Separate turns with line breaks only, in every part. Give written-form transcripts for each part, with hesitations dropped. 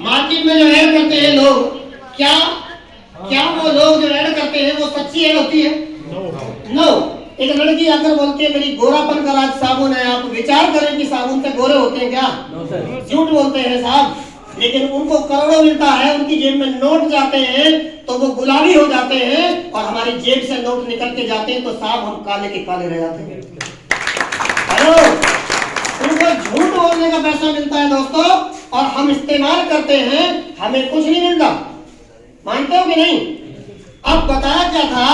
Market में जो add करते हैं लोग, क्या क्या वो लोग जो ऐड करते हैं वो सच्ची ऐड होती है? नो। एक लड़की आकर बोलती है मेरी गोरापन का राज साबुन है, आप विचार करें कि साबुन से गोरे होते हैं क्या? झूठ बोलते हैं साहब। लेकिन उनको करोड़ों मिलता है, उनकी जेब में नोट जाते हैं तो वो गुलाबी हो जाते हैं, और हमारी जेब से नोट निकल के जाते हैं तो साहब हम काले के काले रह जाते हैं। हेलो, उनको झूठ बोलने का पैसा मिलता है दोस्तों, और हम इस्तेमाल करते हैं, हमें कुछ नहीं मिलता। मानते हो कि नहीं? अब बताया क्या था,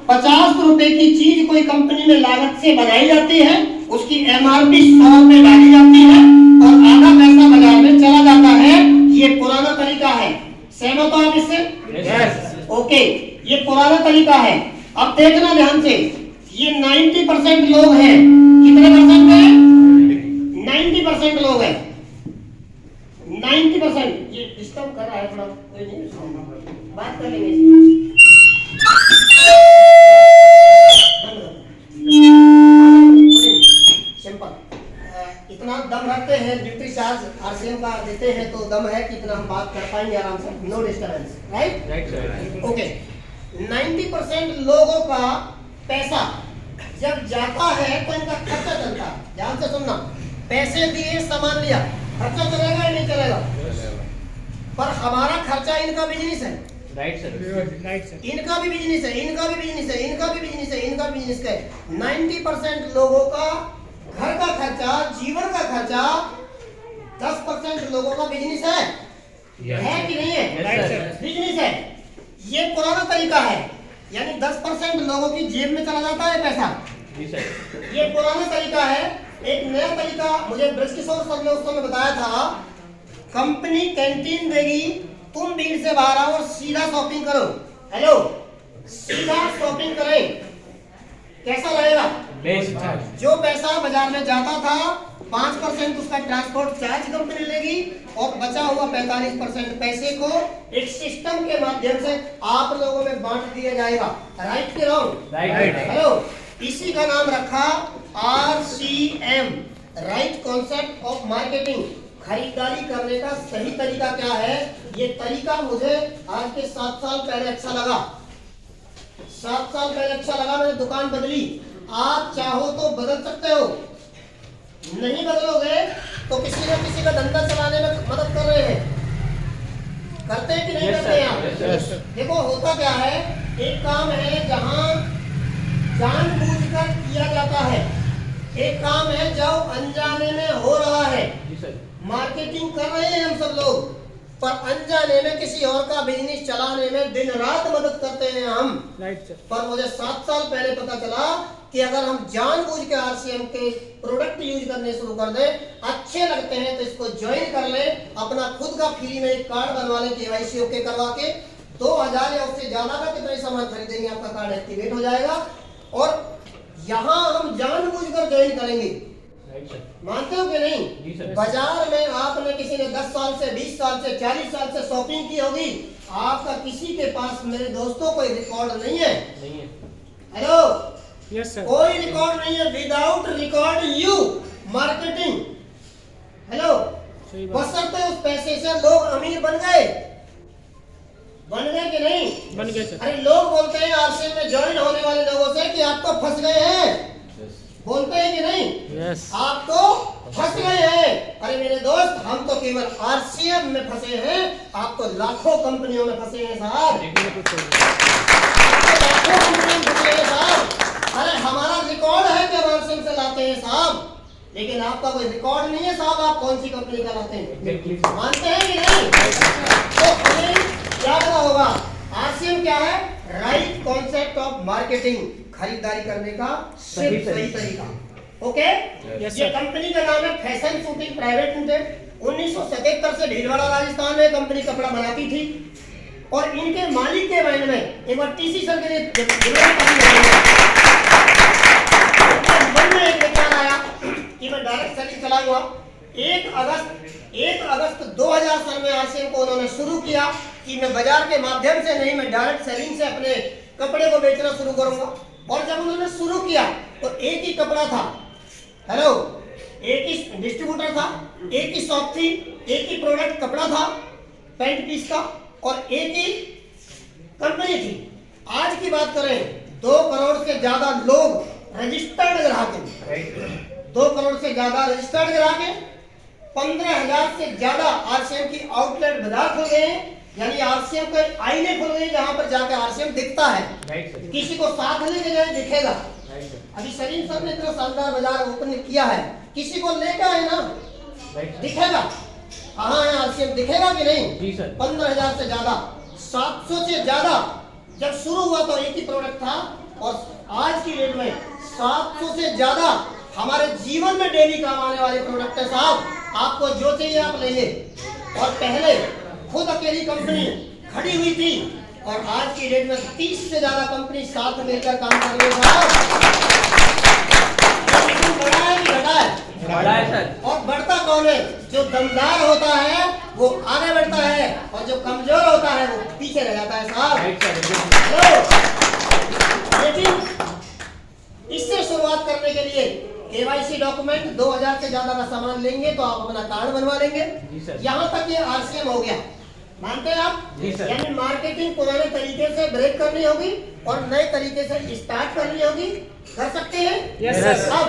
50 रुपए की चीज कोई कंपनी में लागत से बनाई जाती है, उसकी एमआरपी 100 में डाली जाती है और आधा पैसा बाजार में चला जाता है। ये पुराना तरीका है। सहमत हो आप इससे? यस। ओके, ये पुराना तरीका है। अब देखना ध्यान से, ये 90% लोग हैं। कितने परसेंट है? 90% लोग हैं। 90%। ये डिस्टर्ब कर रहा है थोड़ा, कोई नहीं, बात कर लेंगे। इतना दम रखते हैं, ड्यूटी चार्ज आरसीएम का देते हैं तो दम है कि इतना हम बात कर पाएंगे आराम से, नो डिस्टर्बेंस, राइट? ओके। 90% लोगों का पैसा जब जाता है तो इनका खर्चा चलता है। ध्यान से सुनना, पैसे दिए, सामान लिया, खर्चा चलेगा या नहीं चलेगा? पर हमारा खर्चा इनका बिजनेस है, राइट सर? इनका भी बिजनेस है, इनका भी बिजनेस है, इनका भी बिजनेस है, इनका भी बिजनेस है। 90% लोगों का घर का खर्चा, जीवन का खर्चा, 10% लोगों का बिजनेस है, है कि नहीं है? बिजनेस है। ये पुराना तरीका है, यानी 10% लोगों की जेब में चला जाता है पैसा। ये पुराना तरीका है। एक नया तरीका मुझे ब्रिज किशोर सर ने उस समय बताया था, कंपनी कैंटीन देगी, तुम भीड़ से बाहर आओ और सीधा शॉपिंग करो। हेलो, सीधा शॉपिंग करें, कैसा लगेगा? बेस्ट। जो पैसा बाजार में जाता था 5% उसका ट्रांसपोर्ट चार्ज कंपनी लेगी, और बचा हुआ 45% पैसे को एक सिस्टम के माध्यम से आप लोगों में बांट दिया जाएगा। राइट के रॉन्ग? राइट। हेलो, इसी का नाम रखा RCM, right concept of marketing. खरीदारी करने का सही तरीका क्या है? ये तरीका मुझे आज के 7 साल पहले अच्छा लगा। 7 साल पहले अच्छा लगा, मैंने दुकान बदली। आप चाहो तो बदल सकते हो, नहीं बदलोगे तो किसी न किसी का धंधा चलाने में मदद कर रहे हैं। करते हैं कि नहीं करते हैं आप? देखो होता क्या है, एक काम है जहां जानबूझकर किया जाता है, एक काम है जो अनजाने में हो रहा है। मार्केटिंग कर रहे हैं हम सब लोग, पर अनजाने में किसी और का बिजनेस चलाने में दिन रात मदद करते हैं हम। पर मुझे 7 साल पहले पता चला कि अगर हम जानबूझ के आरसीएम के प्रोडक्ट यूज करने शुरू कर दें, अच्छे लगते हैं तो इसको ज्वाइन कर ले, अपना खुद का फ्री में एक कार्ड बनवा ले, केवाईसी ओके करवा के 2000 या उससे ज्यादा का कितना सामान खरीदेंगे आपका कार्ड एक्टिवेट हो जाएगा, और यहाँ हम जानबूझकर ज्वाइन करेंगे। मानते हो कि नहीं? बाजार में आपने किसी ने 10 साल से, 20 साल से, 40 साल से शॉपिंग की होगी, आपका किसी के पास, मेरे दोस्तों, कोई रिकॉर्ड नहीं है। हेलो, यस सर, कोई रिकॉर्ड नहीं है। Without record you marketing. Hello, बशर्ते उस पैसे से लोग अमीर बन गए। बन गए कि नहीं? बन गए सर। अरे लोग बोलते हैं आरसीएम में ज्वाइन होने वाले लोगों से कि आप तो फंस गए हैं। बोलते हैं कि नहीं? yes. आप तो फंस गए हैं। अरे मेरे दोस्त, हम तो केवल आरसीएम में फंसे हैं, आप तो लाखों कंपनियों में फंसे हैं साहब। लाखों कंपनियों में फंसे हैं साहब। अरे हमारा रिकॉर्ड है कि हम आरसीएम से लाते हैं साहब, लेकिन आपका कोई रिकॉर्ड नहीं है साहब, आप कौन सी कंपनी का लाते हैं? मानते हैं कि नहीं? तो हमें क्या करना होगा? आरसीएम क्या है? राइट कॉन्सेप्ट ऑफ मार्केटिंग, खरीदारी करने का सही तरीका। ओके? ये कंपनी का नाम है फैशन शूटिंग प्राइवेट लिमिटेड। 1977 से भीलवाड़ा राजस्थान में कंपनी कपड़ा बनाती थी, और इनके मालिक के मायने में एक बार टीसी सर के लिए मन में एक विचार आया कि मैं डायरेक्ट सेलिंग चलाऊंगा। 1 अगस्त 2000 सन में आरसीएम को उन्होंने शुरू किया कि मैं बाजार के माध्यम से नहीं, मैं डायरेक्ट सेलिंग से अपने कपड़े को बेचना शुरू करूंगा। और जब उन्होंने शुरू किया तो एक ही कपड़ा था। हेलो, एक ही डिस्ट्रीब्यूटर था, एक ही शॉप थी, एक ही प्रोडक्ट कपड़ा था, पैंट पीस का, और एक ही कंपनी थी। आज की बात करें 2 करोड़ से ज्यादा लोग रजिस्टर्ड ग्राहक हैं, 2 करोड़ से ज्यादा रजिस्टर्ड ग्राहक हैं, 15,000 से ज्यादा आरसीएम की आउटलेट बाजार खुल गए हैं, यानी आरसीएम के आईने खुल गए जहां पर जाकर आरसीएम दिखता है, किसी को साथ लेके जाए दिखेगा। अभी सलीम सर ने इतना शानदार बाजार ओपन किया है, किसी को लेकर आए ना दिखेगा, कहाँ है आरसीएम, दिखेगा कि नहीं? 15,000 से ज्यादा, 700 से ज्यादा। जब शुरू हुआ तो एक ही प्रोडक्ट था, और आज की डेट में 700 से ज्यादा हमारे जीवन में डेली काम आने वाले प्रोडक्ट है साहब। आपको जो चाहिए आप लेंगे। और पहले खुद अकेली कंपनी खड़ी हुई थी, और आज की डेट में 30 से ज्यादा कंपनी साथ मिलकर काम कर रही है साहब। बढ़ा है कि घटा है? बढ़ा है सर। और बढ़ता कौन है? जो दमदार होता है वो आगे बढ़ता है, और जो कमजोर होता है वो पीछे रह जाता है साहब। लेकिन इससे शुरुआत करने के लिए केवाईसी डॉक्यूमेंट 2000 से ज्यादा का सामान लेंगे तो आप अपना कार्ड बनवा लेंगे। यहाँ तक ये आरसीएम हो गया, मानते हैं आप? यानी मार्केटिंग पुराने तरीके से ब्रेक करनी होगी और नए तरीके से स्टार्ट करनी होगी। कर सकते हैं?
Yes sir.
अब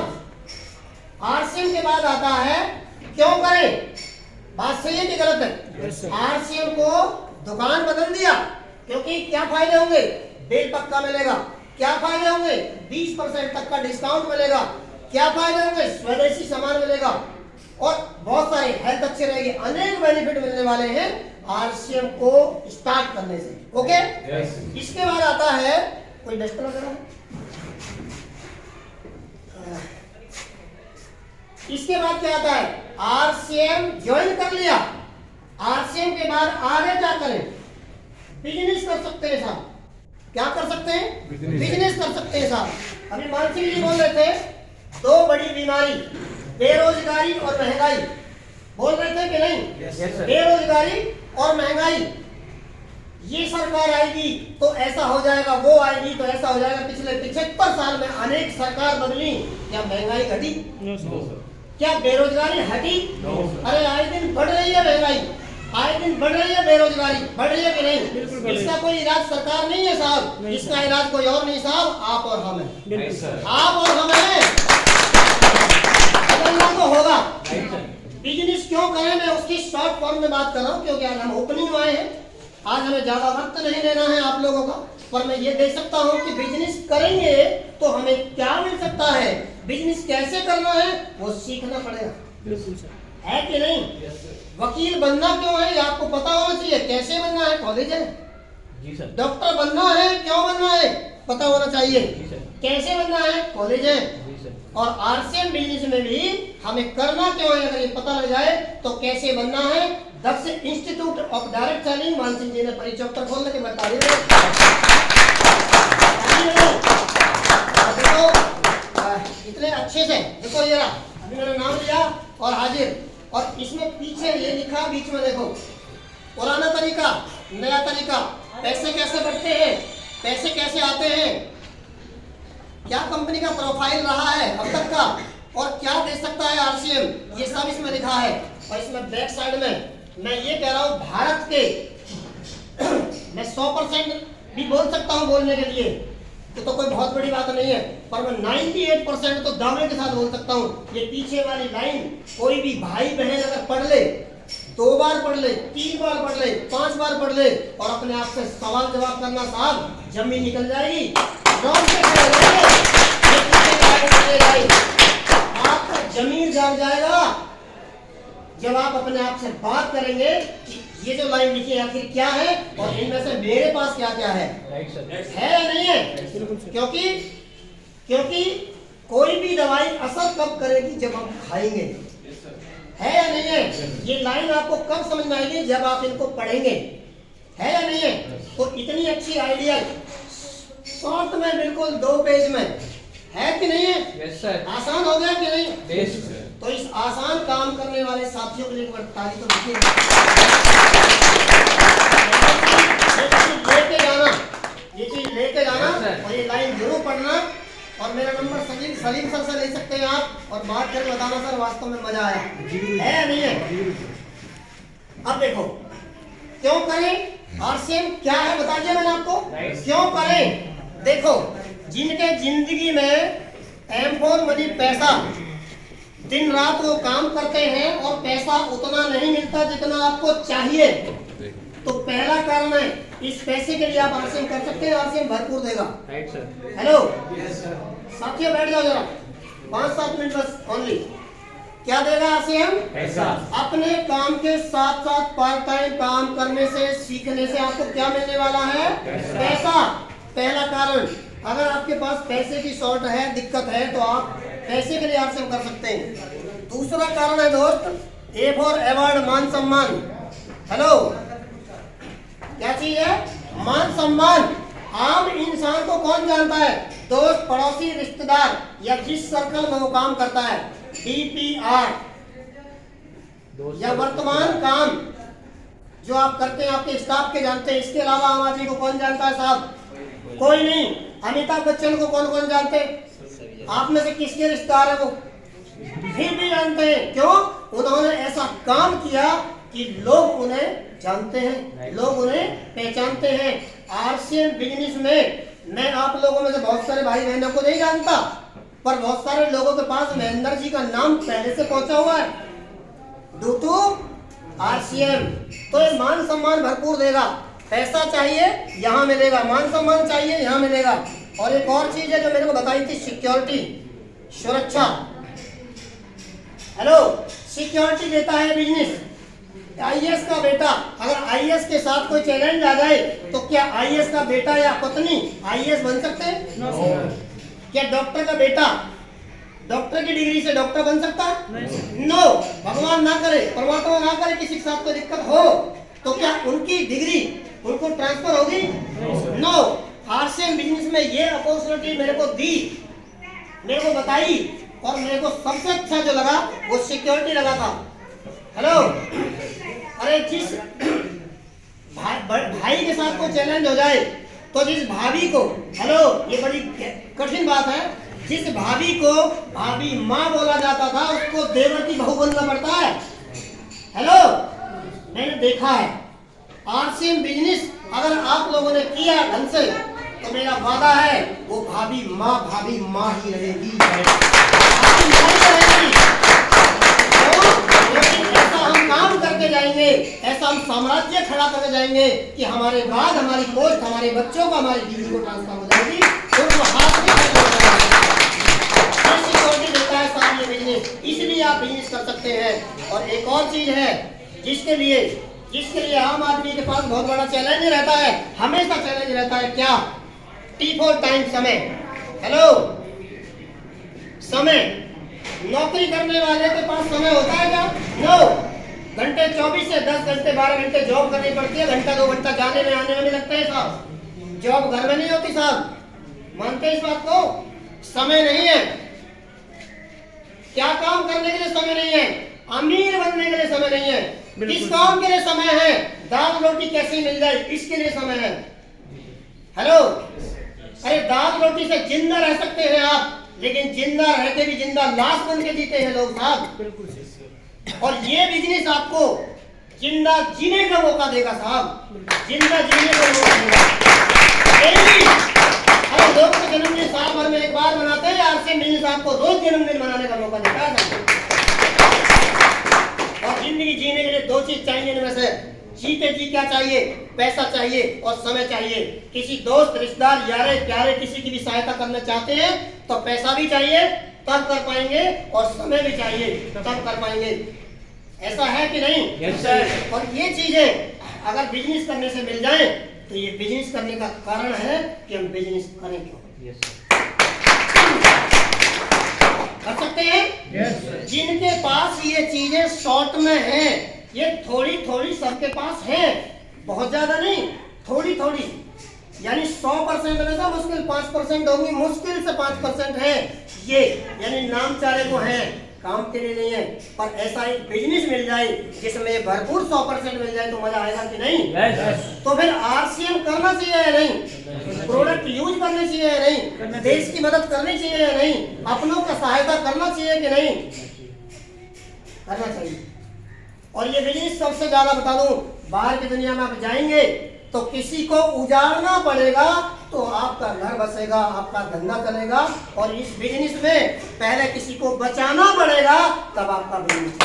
आरसीएम के बाद आता है क्यों करें? बात सही है कि गलत है? आरसीएम को दुकान बदल दिया क्योंकि क्या फायदे होंगे? बिल पक्का मिलेगा। क्या फायदे होंगे? 20% तक का डिस्काउंट मिलेगा। क्या फायदे होंगे? स्वदेशी सामान मिलेगा और बहुत सारे हेल्थ अच्छी रहेगी, अनेक बेनिफिट मिलने वाले हैं आरसीएम को स्टार्ट करने से। ओके? इसके बाद आता है कोई डस्टर वगैरह, इसके बाद क्या आता है? आरसीएम ज्वाइन कर लिया। आरसीएम के बाद आगे क्या करें? बिजनेस कर सकते हैं साहब। क्या कर सकते हैं? बिजनेस कर सकते हैं साहब। अभी मानसिंह जी बोल रहे थे 2 बड़ी बीमारी, बेरोजगारी और महंगाई, बोल रहे थे कि नहीं? बेरोजगारी और महंगाई, ये सरकार आएगी तो ऐसा हो जाएगा, वो आएगी तो ऐसा हो जाएगा। पिछले 75 साल में अनेक सरकार बदली, क्या महंगाई घटी? क्या बेरोजगारी हटी? अरे आए दिन बढ़ रही है महंगाई, आए दिन बढ़ रही है बेरोजगारी, बढ़ रही है कि नहीं? इसका कोई इलाज सरकार नहीं है साहब, इसका इलाज कोई और नहीं साहब, आप और हम हैं। आप और हम हैं, बदलना तो होगा। बिजनेस क्यों करें, मैं उसकी शॉर्ट फॉर्म में बात कर रहा हूँ, क्योंकि आज हम ओपनिंग में आए हैं। आज हमें ज्यादा वक्त नहीं लेना है आप लोगों का, पर मैं ये देख सकता हूँ कि बिजनेस करेंगे तो हमें क्या मिल सकता है, बिजनेस कैसे करना है वो सीखना पड़ेगा, है कि नहीं? वकील बनना क्यों है ये आपको पता होना चाहिए। कैसे बनना है? कॉलेज है।
जी सर।
डॉक्टर बनना है, क्यों बनना है पता होना चाहिए। कैसे बनना है? कॉलेज है। और आरसीएम बिजनेस में भी हमें करना क्यों है, अगर ये पता लग जाए तो कैसे बनना है। Daksh institute of direct selling, Mansingh ji ने परिचय खोलने के बता दिए। देखो इतने अच्छे से, देखो ये अभी मैंने नाम लिया और हाजिर, और इसमें पीछे ये लिखा बीच में, देखो पुराना तरीका, नया तरीका, पैसे कैसे बढ़ते हैं, पैसे कैसे आते हैं, क्या कंपनी का प्रोफाइल रहा है अब तक का, और क्या दे सकता है आरसीएम, ये सब इसमें लिखा है। और इसमें बैक साइड में मैं ये कह रहा हूँ भारत के मैं 100% भी बोल सकता हूँ बोलने के लिए, तो कोई बहुत बड़ी बात नहीं है, पर मैं 98% तो दावे के साथ बोल सकता हूँ। ये पीछे वाली लाइन कोई भी भाई बहन अगर पढ़ ले, 2 बार पढ़ ले, 3 बार पढ़ ले, 5 बार पढ़ ले, और अपने आप से सवाल जवाब करना साहब, जमी निकल जाएगी, आपका जमीर जाग जाएगा जब आप अपने आप से बात करेंगे कि ये जो लाइन लिखी है आखिर क्या है, और इनमें से मेरे पास क्या क्या है या नहीं है। क्योंकि कोई भी दवाई असर कब करेगी, जब हम खाएंगे, है या नहीं है। ये लाइन आपको कब समझ में आएगी, जब आप इनको पढ़ेंगे, है या नहीं है। तो इतनी अच्छी आइडिया शॉर्ट में, बिल्कुल 2 पेज में, है कि नहीं है?
Yes sir.
आसान हो गया कि नहीं?
Yes sir.
तो इस आसान काम करने वाले साथियों के लिए एक बार ताली तो दीजिए। लेके जाना, ये चीज लेके जाना, और ये लाइन जरूर पढ़ना। और मेरा नंबर सलीम सर से ले सकते हैं आप, और बात करके बताना सर वास्तव में मजा आया, है या नहीं है। अब देखो क्यों करें आरसीएम क्या है बता दिया मैंने आपको। क्यों करें, देखो जिनके जिंदगी में M4 मनी पैसा, दिन रात वो काम करते हैं और पैसा उतना नहीं मिलता जितना आपको चाहिए, तो पहला कारण है इस पैसे के लिए आप आरसीएम कर सकते हैं, आरसीएम भरपूर देगा। हेलो साथियों बैठ जाओ जरा 5-7 मिनट बस ओनली। क्या देगा आरसीएम? पैसा। अपने काम के साथ साथ पार्ट टाइम काम करने से, सीखने से आपको क्या मिलने वाला है? पैसा। पहला कारण, अगर आपके पास पैसे की शॉर्ट है, दिक्कत है, तो आप पैसे के लिए आरसीएम कर सकते हैं। दूसरा कारण है दोस्त A फॉर अवार्ड, मान सम्मान। हेलो क्या चीज है? मान सम्मान। आम इंसान को कौन जानता है? दोस्त, पड़ोसी, रिश्तेदार या जिस सर्कल में वो काम करता है। DPR या वर्तमान काम जो आप करते हैं आपके स्टाफ के जानते हैं, इसके अलावा आम आदमी को कौन जानता है साहब? कोई नहीं। अमिताभ बच्चन को कौन कौन जानते हैं? आप में से किसके रिश्तेदार है वो? फिर भी जानते हैं। क्यों? उन्होंने ऐसा काम किया कि लोग उन्हें जानते हैं, लोग उन्हें पहचानते हैं। आरसीएम बिजनेस में मैं आप लोगों में से बहुत सारे भाई बहनों को नहीं जानता, पर बहुत सारे लोगों के पास महेंद्र जी का नाम पहले से पहुंचा हुआ है ड्यू टू आरसीएम। तो ये मान सम्मान भरपूर देगा। पैसा चाहिए यहाँ मिलेगा, मान सम्मान चाहिए यहाँ मिलेगा। और एक और चीज है जो मेरे को बताई थी, सिक्योरिटी, सुरक्षा। हेलो सिक्योरिटी देता है बिजनेस। आईएएस का बेटा, अगर आईएएस के साथ कोई चैलेंज आ जाए तो क्या आईएएस का बेटा या पत्नी आईएएस बन सकते हैं? क्या डॉक्टर का बेटा डॉक्टर की डिग्री से डॉक्टर बन सकता है? नो। भगवान ना करे, परमात्मा ना करे किसी के साथ कोई दिक्कत हो, तो क्या उनकी डिग्री उनको ट्रांसफर होगी? नो। आरसीएम बिजनेस में ये अपॉर्चुनिटी मेरे को दी, मेरे को बताई, और मेरे को सबसे अच्छा जो लगा वो सिक्योरिटी लगा था। हेलो अरे जिस भाई के साथ कोई चैलेंज हो जाए तो जिस भाभी को, हेलो ये बड़ी कठिन बात है, जिस भाभी को भाभी माँ बोला जाता था उसको देवर की बहू बनना पड़ता है। हेलो मैंने देखा है। आरसीएम बिजनेस अगर आप लोगों ने किया ढंग से तो मेरा वादा है वो भाभी माँ ही रहेगी। ऐसा हम काम करके जाएंगे, ऐसा हम साम्राज्य खड़ा करके जाएंगे कि हमारे बाद हमारी पोस्ट हमारे बच्चों को, हमारी बीवी को ट्रांसफर हो जाएगी, उनको हाथ में सिक्योरिटी देता है साहब ये बिजनेस। इसलिए आप बिजनेस कर सकते हैं। और एक और चीज है जिसके लिए आम आदमी के पास बहुत बड़ा चैलेंज रहता है, हमेशा चैलेंज रहता है। क्या? T4 टाइम, समय। हेलो समय, नौकरी करने वाले के पास समय होता है क्या? नो। घंटे 24 से 10 घंटे 12 घंटे जॉब करनी पड़ती है, घंटा 2 घंटा जाने में आने में लगता है साहब। जॉब घर में नहीं होती साहब, मानते हैं इस बात को? समय नहीं है। क्या काम करने के लिए समय नहीं है? अमीर बनने के लिए समय नहीं है। किस काम के लिए समय है? दाल रोटी कैसे मिल जाए इसके लिए समय है। हेलो अरे दाल रोटी से जिंदा रह सकते हैं आप, लेकिन जिंदा रहते भी जिंदा लाश बन के जीते हैं लोग साहब। और ये बिजनेस आपको जिंदा जीने का मौका देगा साहब, जिंदा जीने का मौका देगा। अरे लोग तो जन्मदिन साल भर में एक बार मनाते हैं, आरसीएम बिजनेस आपको रोज जन्मदिन मनाने का मौका देता है। और जिंदगी जीने के लिए 2 चीज चाहिए इनमें से। जीते जी क्या चाहिए? पैसा चाहिए और समय चाहिए। किसी दोस्त, रिश्तेदार, यारे प्यारे किसी की भी सहायता करना चाहते हैं तो पैसा भी चाहिए तब कर पाएंगे, और समय भी चाहिए तब कर पाएंगे। ऐसा है कि नहीं? yes, sir. और ये चीजें अगर बिजनेस करने से मिल जाए तो ये बिजनेस करने का कारण है कि हम बिजनेस करें क्यों। yes, कर सकते हैं। yes, जिनके पास ये चीजें शॉर्ट में हैं, ये थोड़ी थोड़ी सबके पास है, बहुत ज्यादा नहीं, थोड़ी थोड़ी, यानी 100% में से मुश्किल 5% होंगी, मुश्किल से 5% है ये, यानी नाम चारे को है, काम के लिए नहीं है। पर ऐसा एक बिजनेस मिल जाए जिसमें भरपूर 100% मिल जाए तो मजा आएगा कि नहीं? yes. तो फिर आरसीएम करना चाहिए या नहीं? प्रोडक्ट यूज करनी चाहिए या नहीं? देश की मदद करनी चाहिए या नहीं? अपनों का सहायता करना चाहिए कि नहीं? करना चाहिए। और ये बिजनेस सबसे ज्यादा बता दूं, बाहर की दुनिया में आप जाएंगे तो किसी को उजाड़ना पड़ेगा तो आपका घर बसेगा, आपका धंधा चलेगा। और इस बिजनेस में पहले किसी को बचाना पड़ेगा तब आपका बिजनेस